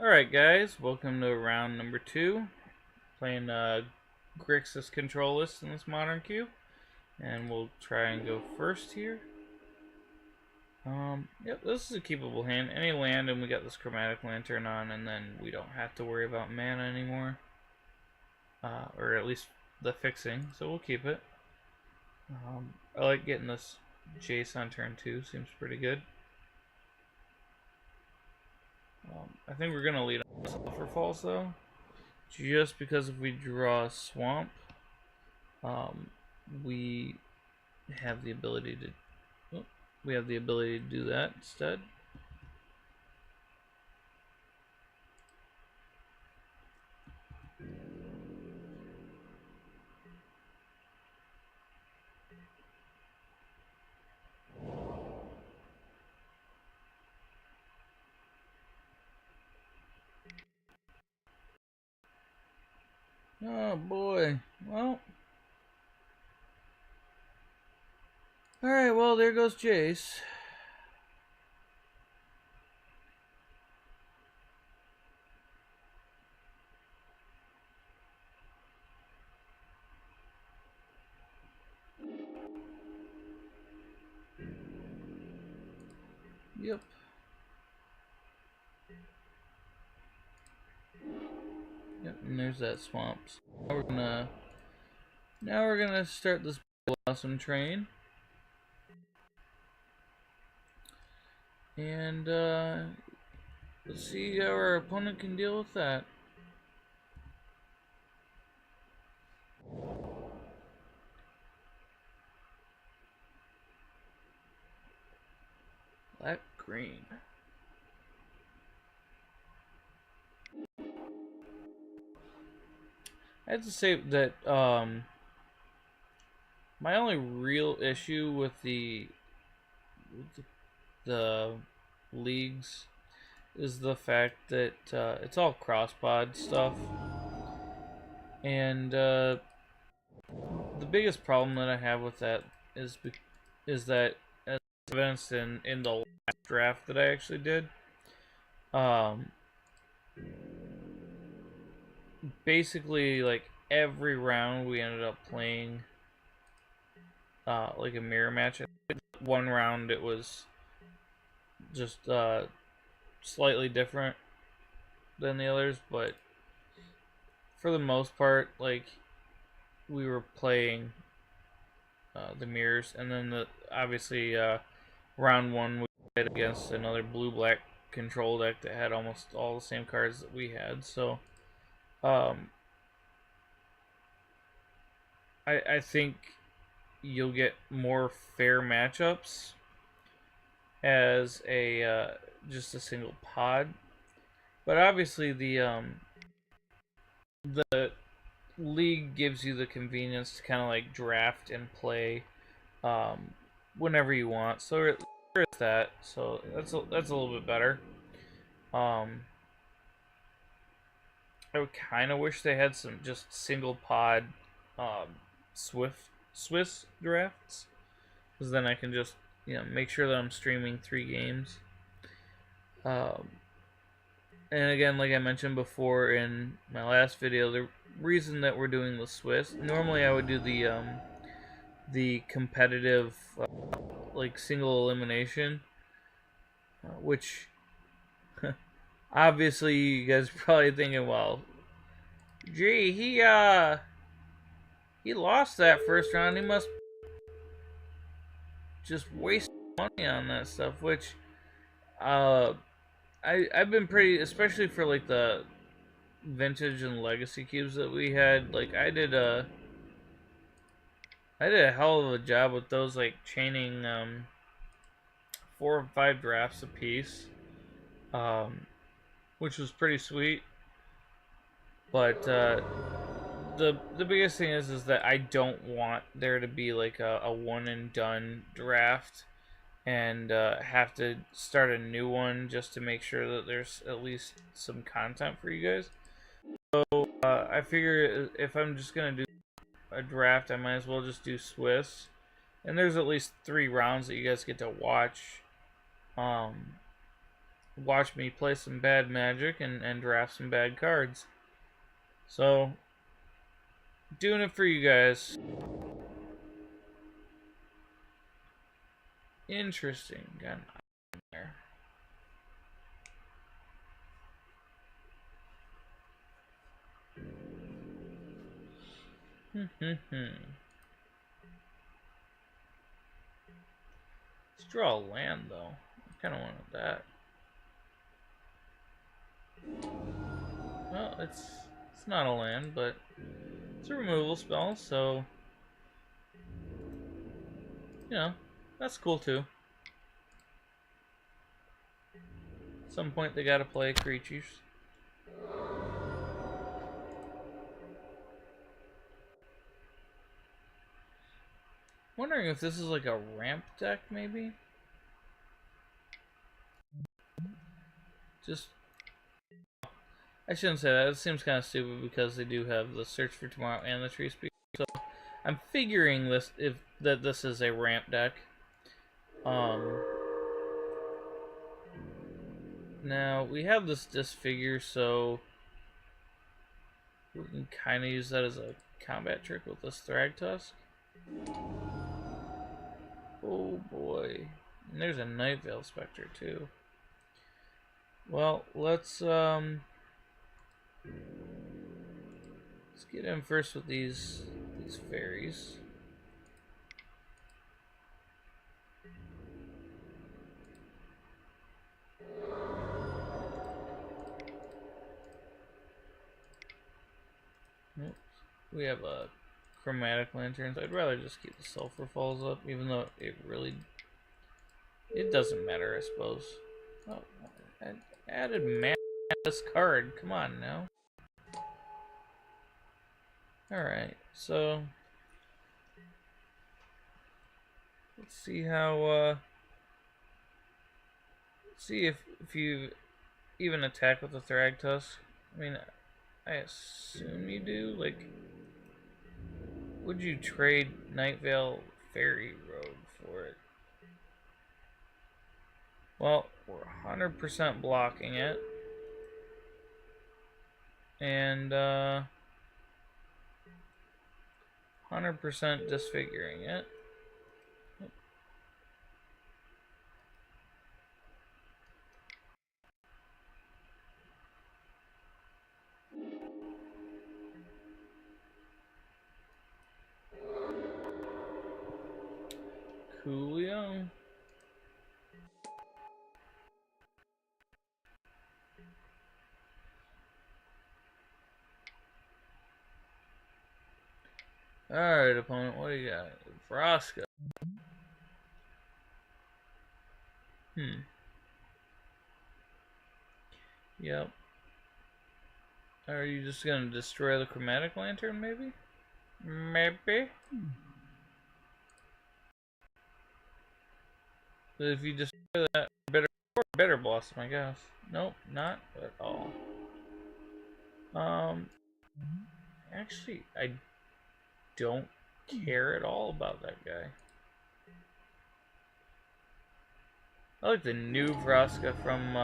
Alright guys, welcome to round number 2. Playing Grixis control list in this modern queue. And we'll try and go first here. Yep, this is a keepable hand. Any land and we got this Chromatic Lantern on, and then we don't have to worry about mana anymore. Or at least the fixing, so we'll keep it. I like getting this Jace on turn 2, seems pretty good. I think we're going to lead on Sulfur Falls though. Just because if we draw a swamp, we have the ability to do that instead. Oh boy. Well. Alright, well, there goes Jace. Yep. Yep, and there's that swamp. So now we're gonna start this Blossom train. And let's see how our opponent can deal with that. Black green. I have to say that my only real issue with the leagues is the fact that it's all cross-pod stuff, and the biggest problem that I have with that is that, as evidenced in the last draft that I actually did, basically like every round we ended up playing like a mirror match. One round it was just slightly different than the others, but for the most part, like, we were playing the mirrors, and then obviously round 1 we played against another blue-black control deck that had almost all the same cards that we had. So I think you'll get more fair matchups as a just a single pod, but obviously the league gives you the convenience to kind of like draft and play whenever you want. So there's that. So that's a little bit better. I would kind of wish they had some just single pod Swiss drafts, because then I can just make sure that I'm streaming 3 games. And again, like I mentioned before in my last video, the reason that we're doing the Swiss, normally I would do the competitive like single elimination, which obviously you guys are probably thinking, well, gee, he lost that first round. He must just waste money on that stuff. Which I've been pretty, especially for like the vintage and legacy cubes that we had. Like I did a hell of a job with those, like chaining 4 or 5 drafts a piece, which was pretty sweet. But the biggest thing is that I don't want there to be like a one and done draft and have to start a new one just to make sure that there's at least some content for you guys. So I figure if I'm just gonna do a draft, I might as well just do Swiss, and there's at least 3 rounds that you guys get to watch. watch me play some bad Magic and draft some bad cards. So, doing it for you guys. Interesting. Got an item there. Let's draw a land, though. I kind of wanted that. Well, it's not a land, but it's a removal spell, so you know, that's cool too. At some point they gotta play creatures. Wondering if this is like a ramp deck, maybe? Just, I shouldn't say that. It seems kind of stupid because they do have the Search for Tomorrow and the Tree Speaker. So I'm figuring that this is a ramp deck. Now we have this disfigure, so we can kind of use that as a combat trick with this Thragtusk. Oh boy. And there's a Nightveil Spectre too. Well, let's get in first with these fairies. Oops. We have a Chromatic Lantern, so I'd rather just keep the Sulfur Falls up, even though it doesn't matter, I suppose. Oh, I added mana to this card. Come on now. Alright, so let's see how see if you even attack with the Thragtusk. I mean, I assume you do. Like, would you trade Nightveil Fairy Road for it? Well, we're 100% blocking it. And 100% disfiguring it. Coolio. Alright, opponent, what do you got? Vraska. Yep. Are you just gonna destroy the Chromatic Lantern, maybe? Maybe? But if you destroy that, better blossom, I guess. Nope, not at all. Actually, I don't care at all about that guy. I like the new Vraska from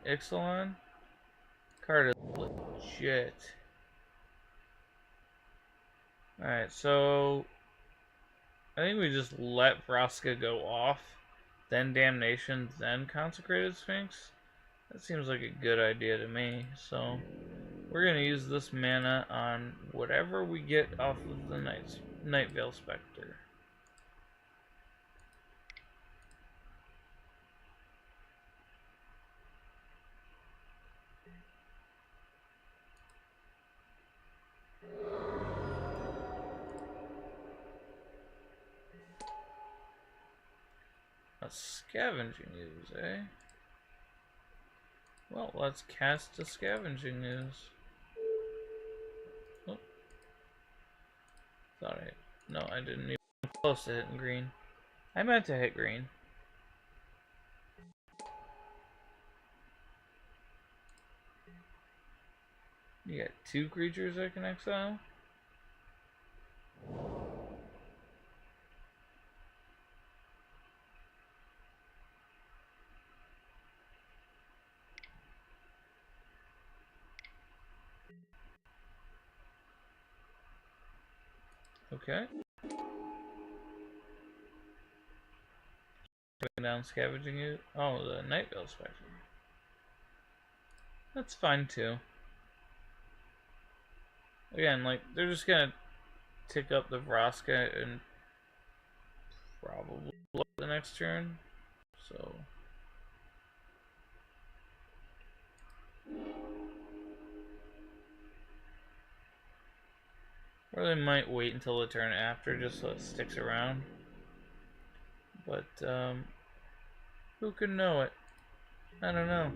Ixalan. Card is legit. Alright, so I think we just let Vraska go off, then Damnation, then Consecrated Sphinx. That seems like a good idea to me. So we're gonna use this mana on whatever we get off of the Nightveil Spectre. A Scavenging Ooze, eh? Well, let's cast a Scavenging Ooze. Oh. No, I didn't even come close to hitting green. I meant to hit green. You got 2 creatures I can exile? Okay. Going down scavenging it. Oh, the Night Veil Spectre. That's fine too. Again, like, they're just gonna tick up the Vraska and probably blow up the next turn. So. Or they might wait until the turn after just so it sticks around. But, who can know it? I don't know.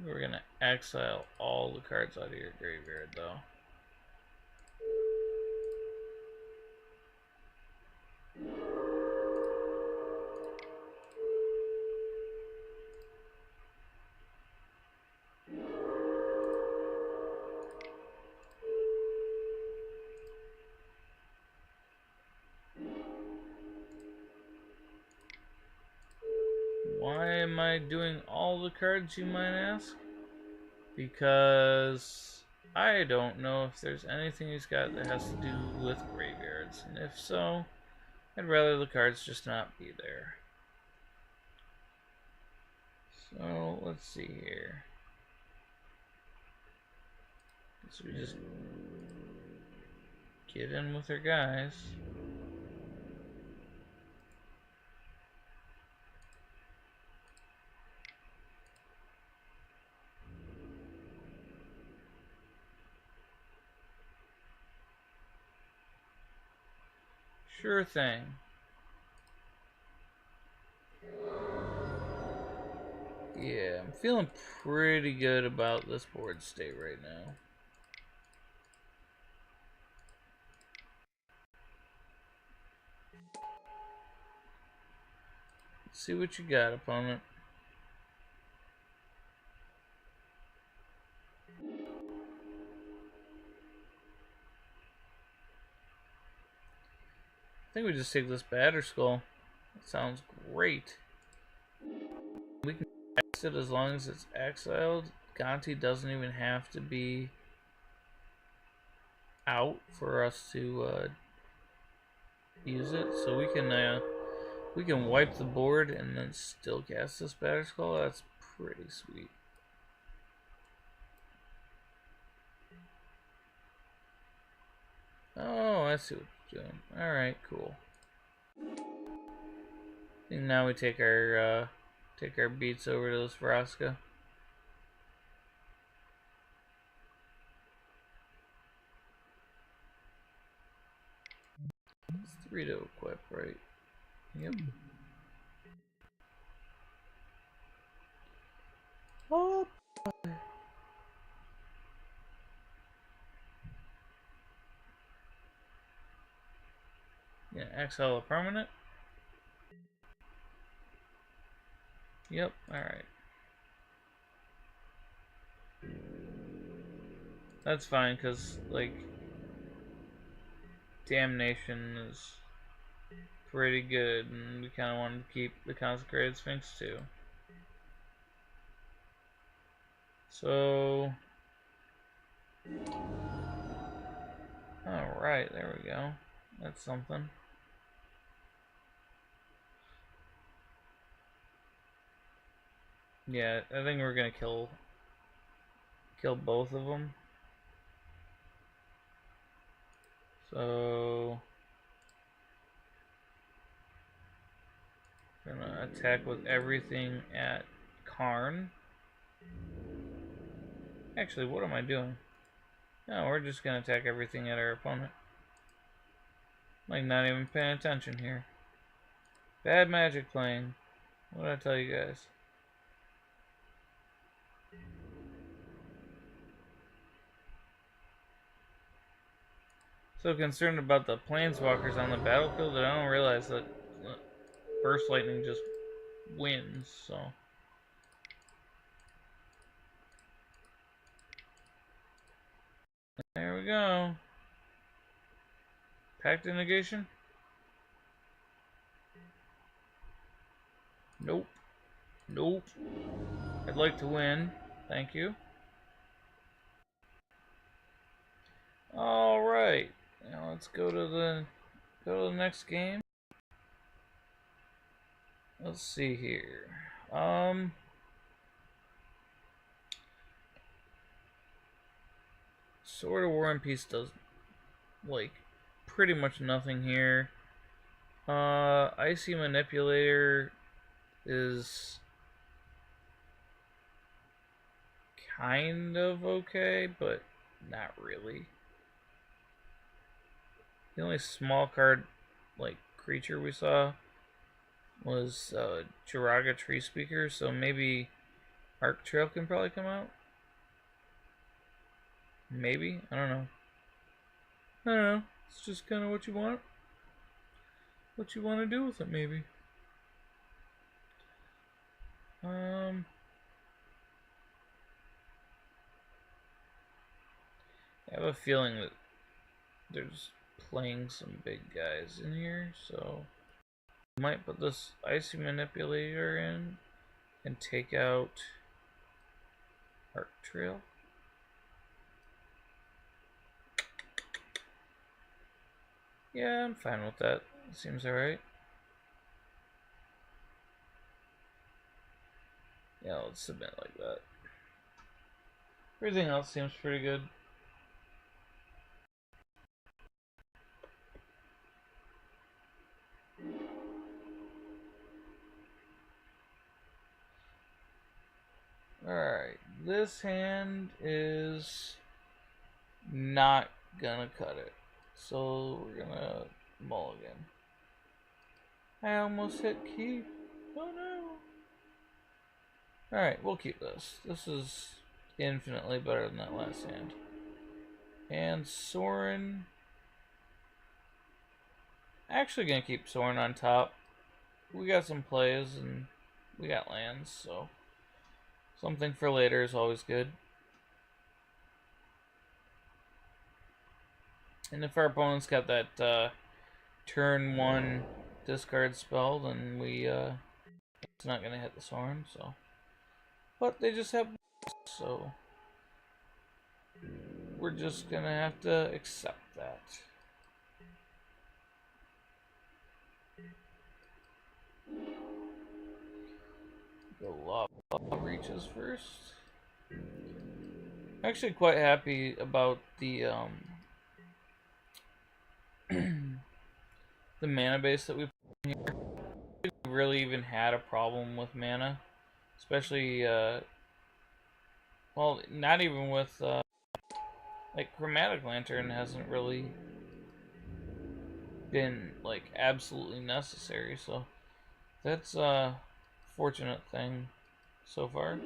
We're gonna exile all the cards out of your graveyard, though. Why am I doing all the cards, you might ask? Because I don't know if there's anything he's got that has to do with graveyards. And if so, I'd rather the cards just not be there. So, let's see here. So we just get in with our guys. Sure thing. Yeah, I'm feeling pretty good about this board state right now. Let's see what you got, opponent. I think we just take this Batterskull. That sounds great. We can exit as long as it's exiled. Gonti doesn't even have to be out for us to use it. So we can wipe the board and then still cast this Batterskull. That's pretty sweet. Oh, I see what you're doing. Alright, cool. And now we take our beats over to this Vraska. It's 3 to equip, right? Yep. Oh. Yeah, exile a permanent. Yep, alright. That's fine, because, like, Damnation is pretty good, and we kind of wanted to keep the Consecrated Sphinx, too. So... Alright, there we go. That's something. Yeah, I think we're gonna kill both of them. So gonna attack with everything at Karn. Actually, what am I doing? No, we're just gonna attack everything at our opponent. Like, not even paying attention here. Bad magic playing. What did I tell you guys? So concerned about the planeswalkers on the battlefield that I don't realize that Burst Lightning just wins, so. There we go. Pact of Negation? Nope. Nope. I'd like to win. Thank you. All right. Now let's go to the next game. Let's see here. Sword of War and Peace does like pretty much nothing here. Icy Manipulator is kind of okay, but not really. The only small card, like, creature we saw was Jiraga Tree Speaker, so maybe Arc Trail can probably come out. Maybe? I don't know. I don't know. It's just kind of what you want. What you want to do with it, maybe. I have a feeling that there's playing some big guys in here, so I might put this Icy Manipulator in and take out Arc Trail. Yeah, I'm fine with that. Seems alright. Yeah, let's submit like that. Everything else seems pretty good. Alright, this hand is not gonna cut it. So we're gonna mulligan. I almost hit keep. Oh no. Alright, we'll keep this. This is infinitely better than that last hand. And Sorin. Actually gonna keep Sorin on top. We got some plays and we got lands, so something for later is always good. And if our opponent's got that turn 1 discard spell, then it's not gonna hit the Sorin, so. But they just have, so we're just gonna have to accept that. Go Lava Reaches first. I'm actually quite happy about the the mana base that we put in here. We really even had a problem with mana, especially well, not even with like Chromatic Lantern hasn't really been like absolutely necessary, so that's a fortunate thing so far.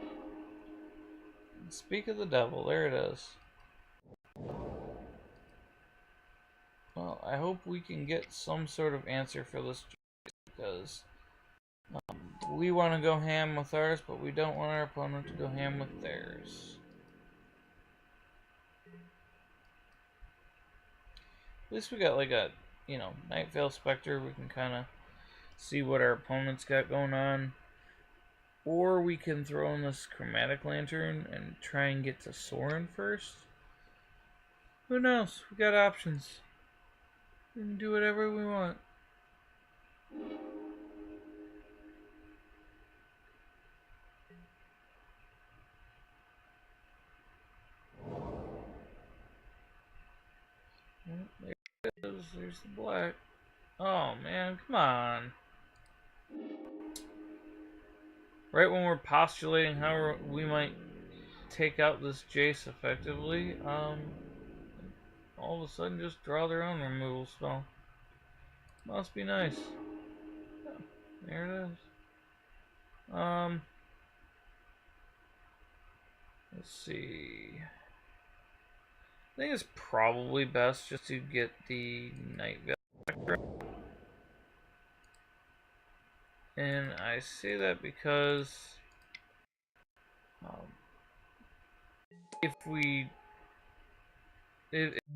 Speak of the devil, there it is. Well, I hope we can get some sort of answer for this, because we want to go ham with ours, but we don't want our opponent to go ham with theirs. At least we got like a, Night Veil Spectre. We can kind of see what our opponent's got going on. Or we can throw in this Chromatic Lantern and try and get to Sorin first. Who knows? We got options. We can do whatever we want. There it is. There's the black. Oh man, come on. Right when we're postulating how we might take out this Jace effectively, all of a sudden just draw their own removal spell. Must be nice. Oh, there it is. Let's see. I think it's probably best just to get the Night Veil. And I say that because if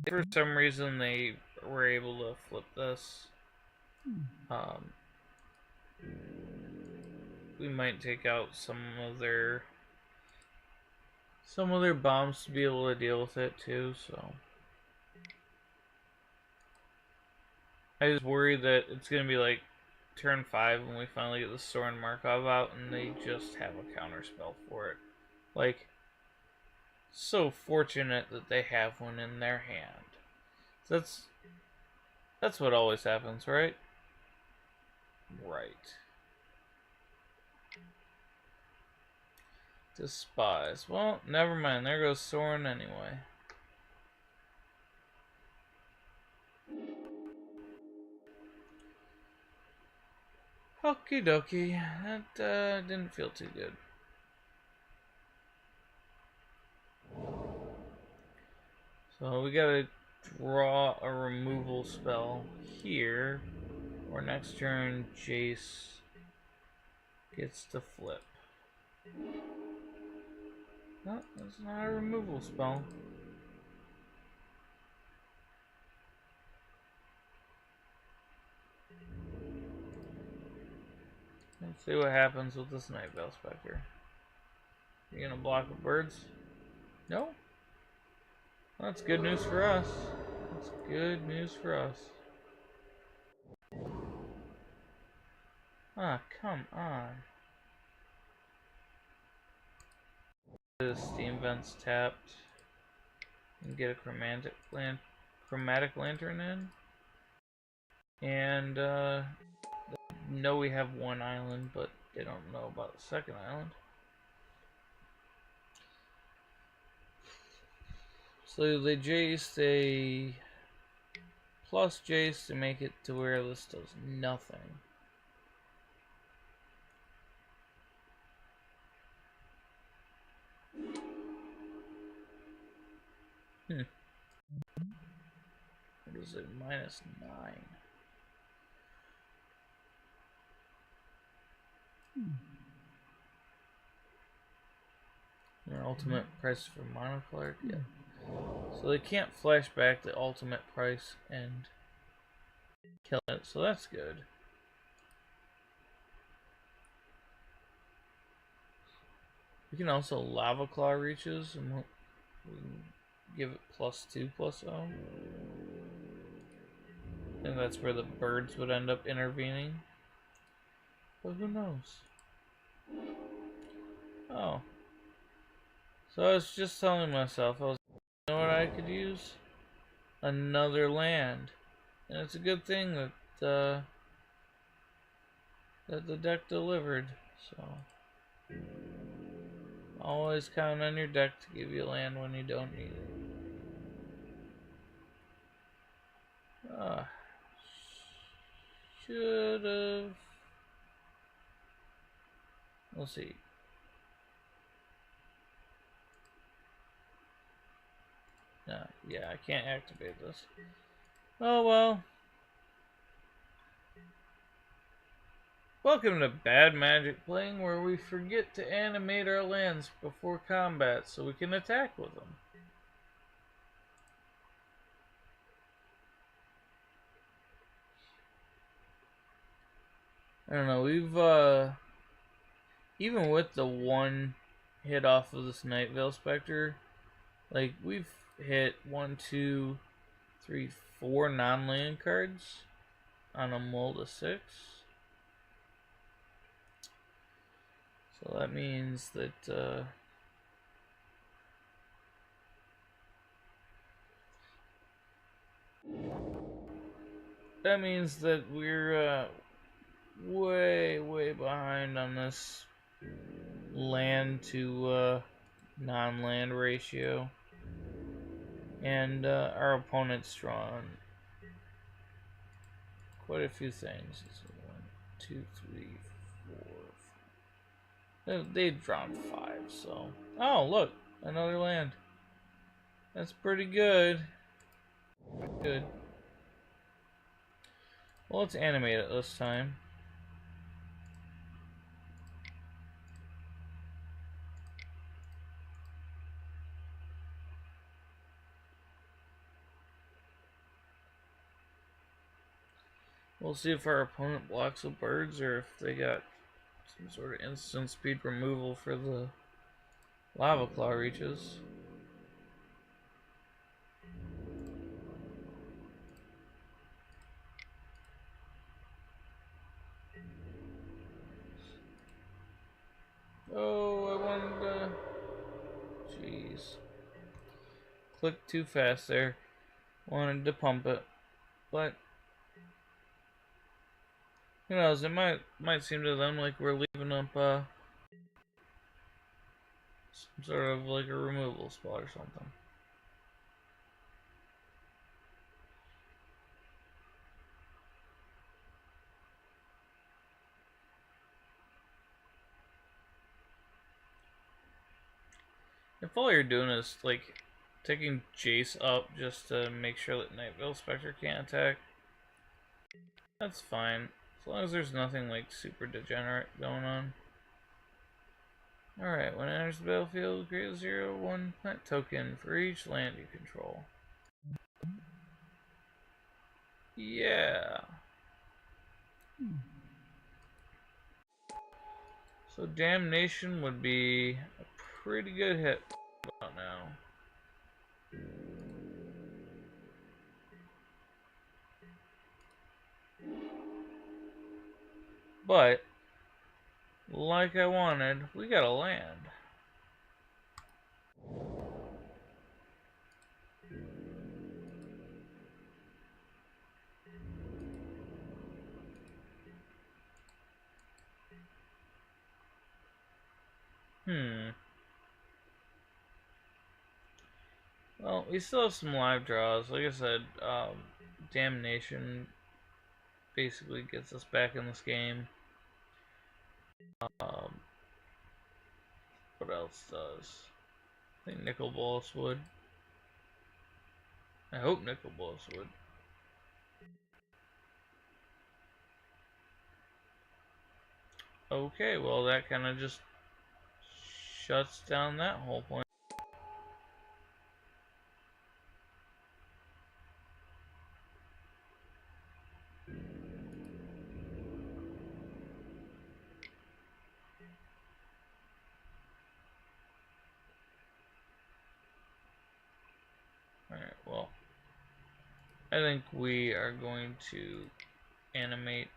for some reason they were able to flip this, we might take out some of their some other bombs to be able to deal with it too, so. I just worry that it's gonna be like turn 5 when we finally get the Soren Markov out and they just have a counterspell for it. Like, so fortunate that they have one in their hand. So that's what always happens, right? Right. Despise. Well, never mind. There goes Soren anyway. Okie dokie. That didn't feel too good. So we gotta draw a removal spell here. Or next turn, Jace gets to flip. No, that's not a removal spell. Let's see what happens with this Night Veil Spectre. You gonna block with birds? No? Well, that's good news for us. That's good news for us. Ah, come on. The steam vents tapped. And get a chromatic lantern in. And know we have one island, but they don't know about the second island. So they Jace a plus Jace to make it to where this does nothing. What is it? -9. Their ultimate price for Monoclark? Yeah. So they can't flash back the ultimate price and kill it, so that's good. We can also Lava Claw reaches, and we can give it +2/+0. And that's where the birds would end up intervening. But who knows? Oh. So I was just telling myself, you know what I could use? Another land. And it's a good thing that that the deck delivered. So always count on your deck to give you land when you don't need it. Should've. We'll see. No, yeah, I can't activate this. Oh well. Welcome to Bad Magic Playing, where we forget to animate our lands before combat so we can attack with them. I don't know, we've, even with the one hit off of this Night Veil Spectre, like, we've hit 1, 2, 3, 4 non-land cards on a mull to 6. So that means that, we're, way behind on this land to, non-land ratio. And, our opponent's drawn quite a few things. 1, 2, 3, 4. They've drawn 5, so. Oh, look! Another land. That's pretty good. Good. Well, let's animate it this time. We'll see if our opponent blocks with birds or if they got some sort of instant speed removal for the Lava Claw reaches. Oh, I wanted to... Jeez. Clicked too fast there. Wanted to pump it. But... who knows, it might seem to them like we're leaving up, some sort of like a removal spot or something. If all you're doing is, like, taking Jace up just to make sure that Night Veil Spectre can't attack, that's fine. As long as there's nothing, like, super degenerate going on. Alright, when it enters the battlefield, create a 0/1 plant token for each land you control. Yeah. So Damnation would be a pretty good hit about now. But, like I wanted, we got a land. Well, we still have some live draws. Like I said, Damnation basically gets us back in this game. What else does? I think Nicol Bolas would. I hope Nicol Bolas would. Okay, well that kind of just shuts down that whole point. Alright, well, I think we are going to animate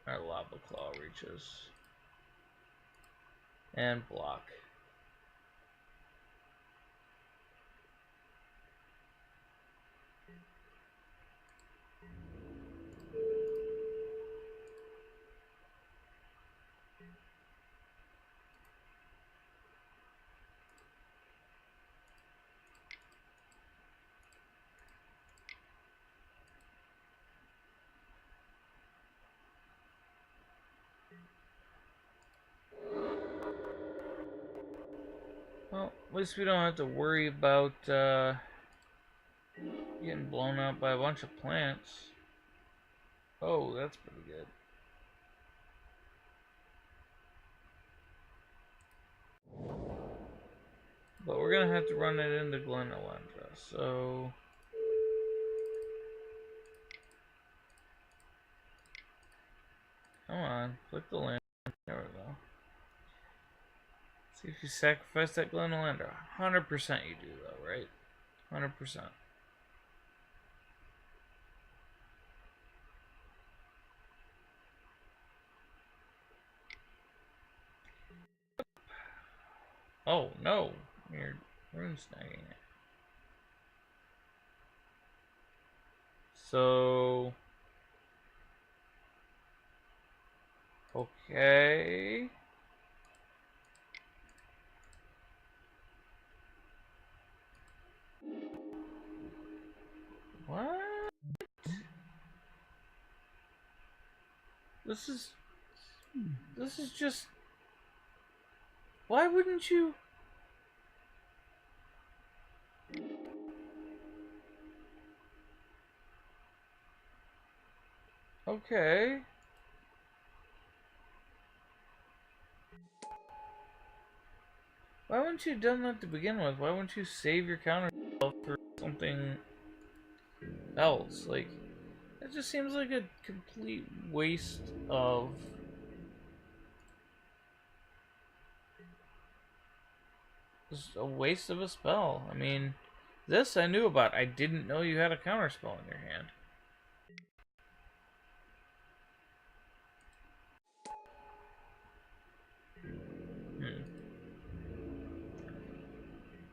our Lava Claw reaches and block. Well, at least we don't have to worry about getting blown out by a bunch of plants. Oh, that's pretty good. But we're gonna have to run it into Glen Elendra, so... come on, click the land. There we go. See if you sacrifice that Glen Elendra. 100% you do, though, right? 100%. Oh, no. You're rune snagging it. So... okay... what? This is just... why wouldn't you... okay... why wouldn't you have done that to begin with? Why wouldn't you save your counter spell for something else? Like, it just seems like a complete waste of... It's a waste of a spell. I mean, this I knew about. I didn't know you had a counter spell in your hand.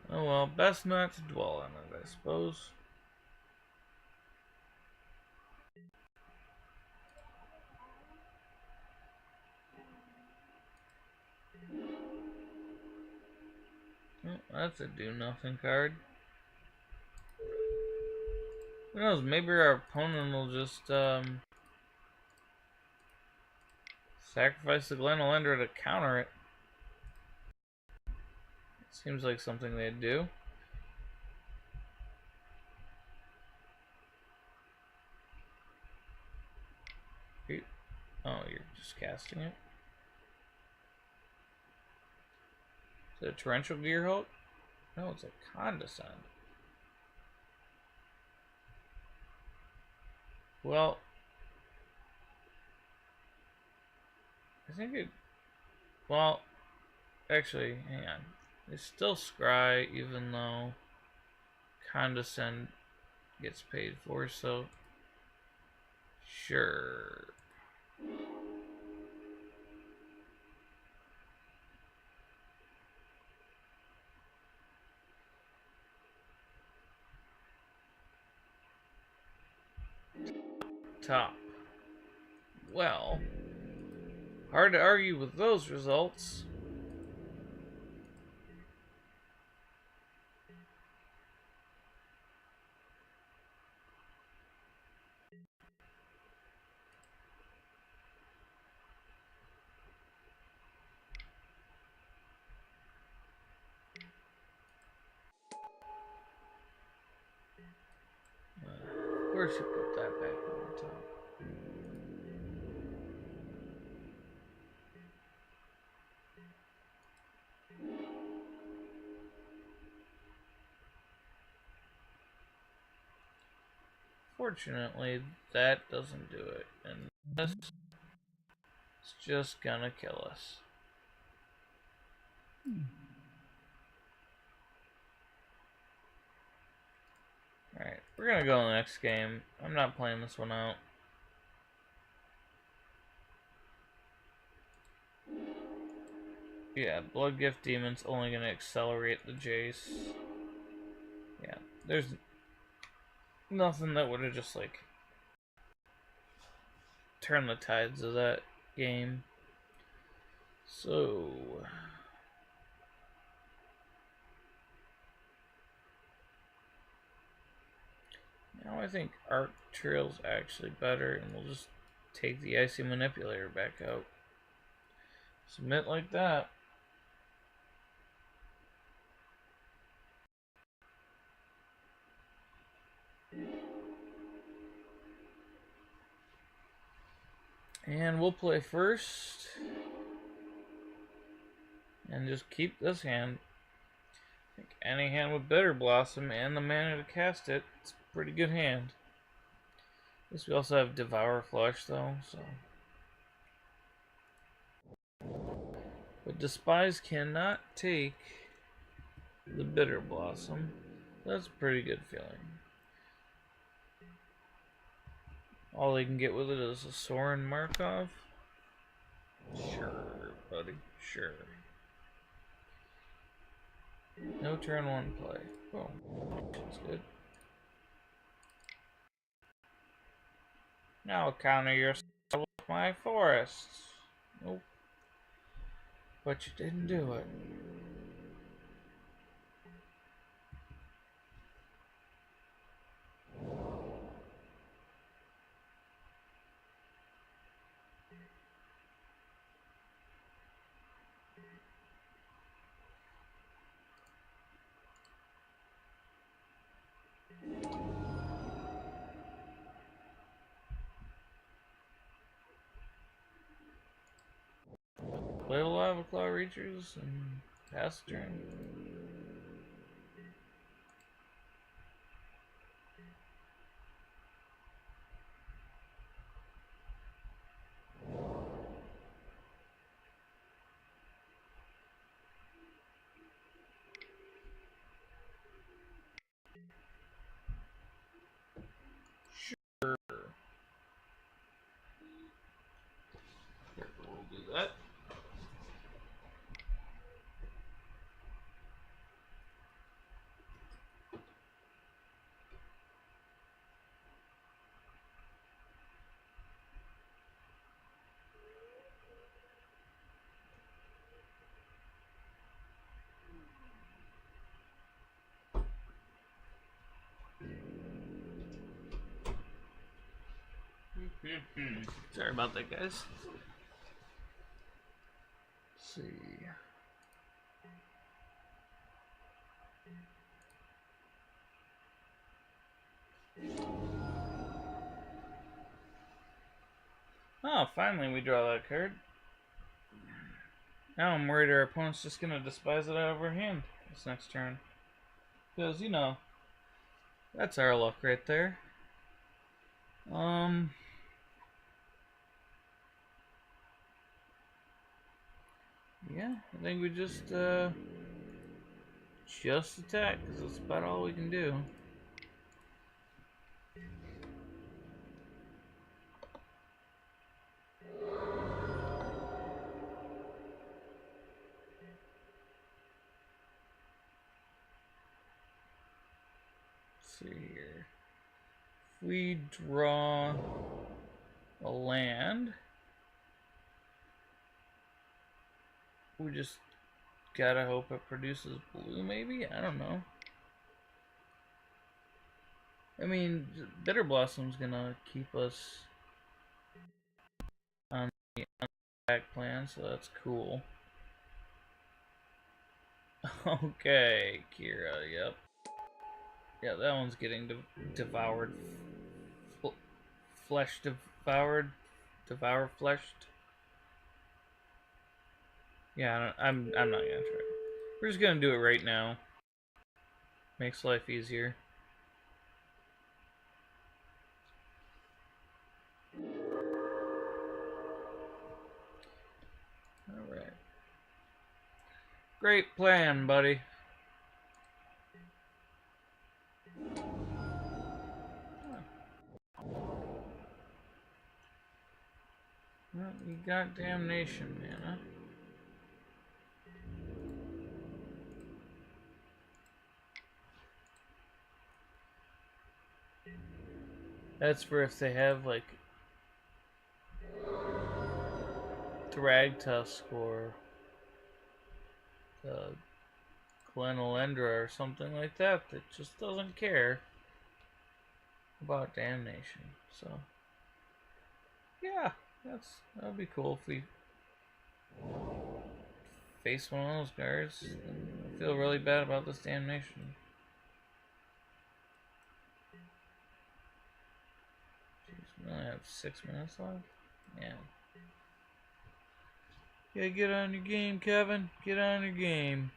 Oh well, best not to dwell on it, I suppose. Oh, that's a do-nothing card. Who knows, maybe our opponent will just, sacrifice the Glenolendra to counter it. Seems like something they'd do. Oh, you're just casting it? Is it a Torrential Gearhulk? No, it's a Condescend. Well, I think it... Well, actually, hang on. They still scry even though Condescend gets paid for, so... Sure. Top. Well, hard to argue with those results. Of course you put that back on the top. Fortunately, that doesn't do it, and this is just gonna kill us. Alright, we're gonna go in the next game. I'm not playing this one out. Yeah, Blood Gift Demon's only gonna accelerate the Jace. Yeah, there's nothing that would have just, like, turned the tides of that game. So... now I think Arc Trail's actually better, and we'll just take the Icy Manipulator back out. Submit like that. And we'll play first. And just keep this hand. I think any hand with Bitter Blossom and the mana to cast it, it's a pretty good hand. I guess we also have Devour Flush though, so. But Despise cannot take the Bitter Blossom. That's a pretty good feeling. All they can get with it is a Sorin Markov. Sure, buddy, sure. No turn one play. Oh, that's good. Now counter your spell with my forests. Nope. But you didn't do it. Play a Lava Claw Reachers and pass the turn. do that. Sorry about that, guys. Let's see. Oh, finally we draw that card. Now I'm worried our opponent's just gonna despise it out of our hand this next turn. Because, you know, that's our luck right there. Yeah, I think we just attack, because that's about all we can do. Let's see here. If we draw a land, we just gotta hope it produces blue, maybe? I don't know. I mean, Bitter Blossom's gonna keep us on the attack plan, so that's cool. Okay, Kira, yep. Yeah, that one's getting devoured. Flesh devoured? Devour fleshed? Yeah, I'm not gonna try. We're just gonna do it right now. Makes life easier. Alright. Great plan, buddy. Well, you got damnation, mana. That's for if they have, like, Thragtusk or Glenelendra or something like that just doesn't care about damnation. So, yeah, that would be cool if we face one of those guards. I feel really bad about this damnation. Jeez, we only have 6 minutes left? Yeah. Yeah, get on your game, Kevin. Get on your game.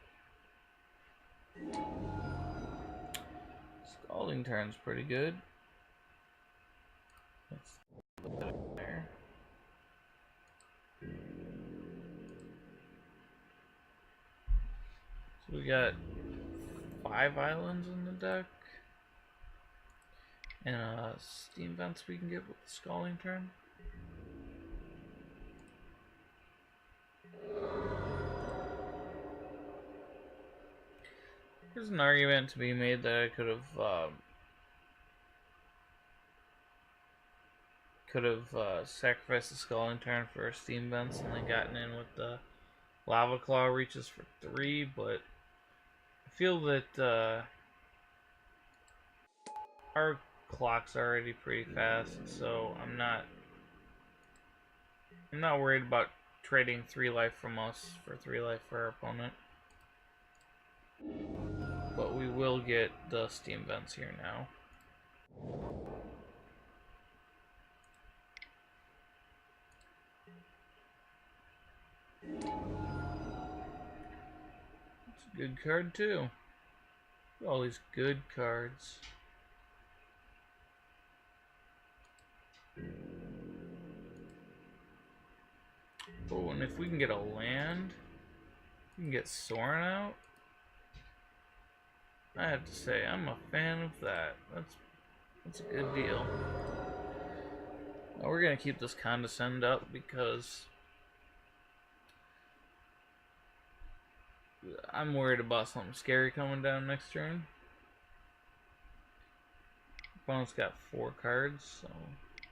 Scalding Turn's pretty good. Let's put that in there. So we got 5 islands in the deck. And steam vents we can get with the Scalding Turn. There's an argument to be made that I could have sacrificed the Scalding Turn for steam vents and then gotten in with the Lava Claw reaches for 3, but I feel that our clock's already pretty fast, so I'm not worried about trading 3 life from us for 3 life for our opponent. But we will get the steam vents here now. It's a good card too. All these good cards. Oh, and if we can get a land, we can get Sorin out. I have to say, I'm a fan of that. That's a good deal. Now we're gonna keep this Condescend up because I'm worried about something scary coming down next turn. Opponent's got 4 cards, so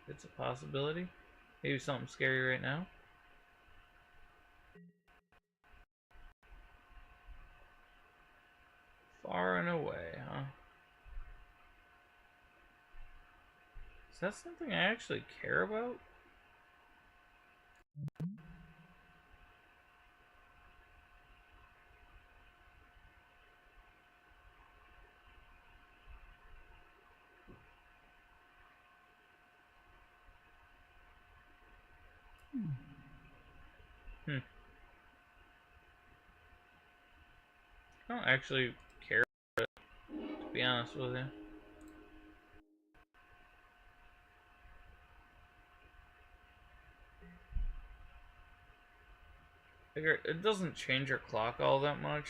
it's a possibility. Maybe something scary right now. Far and away, huh? Is that something I actually care about? Hmm. I don't actually care, to be honest with you. It doesn't change our clock all that much.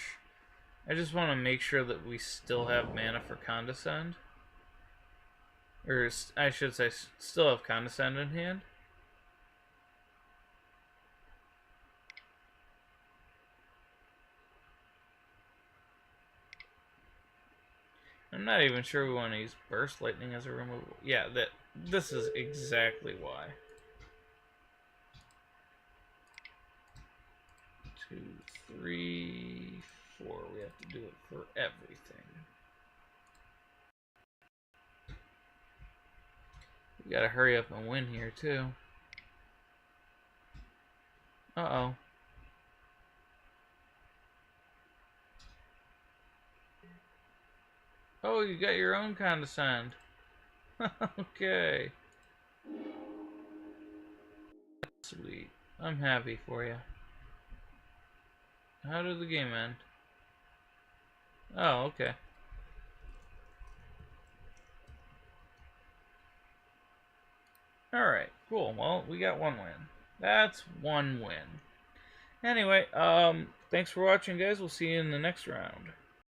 I just want to make sure that we still have mana for Condescend. Or, I should say, still have Condescend in hand. I'm not even sure we want to use Burst Lightning as a removal. Yeah, this is exactly why. 2, 3, 4. We have to do it for everything. We gotta hurry up and win here, too. Uh-oh. Oh, you got your own Condescend. Okay. Sweet. I'm happy for you. How did the game end? Oh, okay. Alright, cool. Well, we got 1 win. That's 1 win. Anyway, thanks for watching, guys. We'll see you in the next round.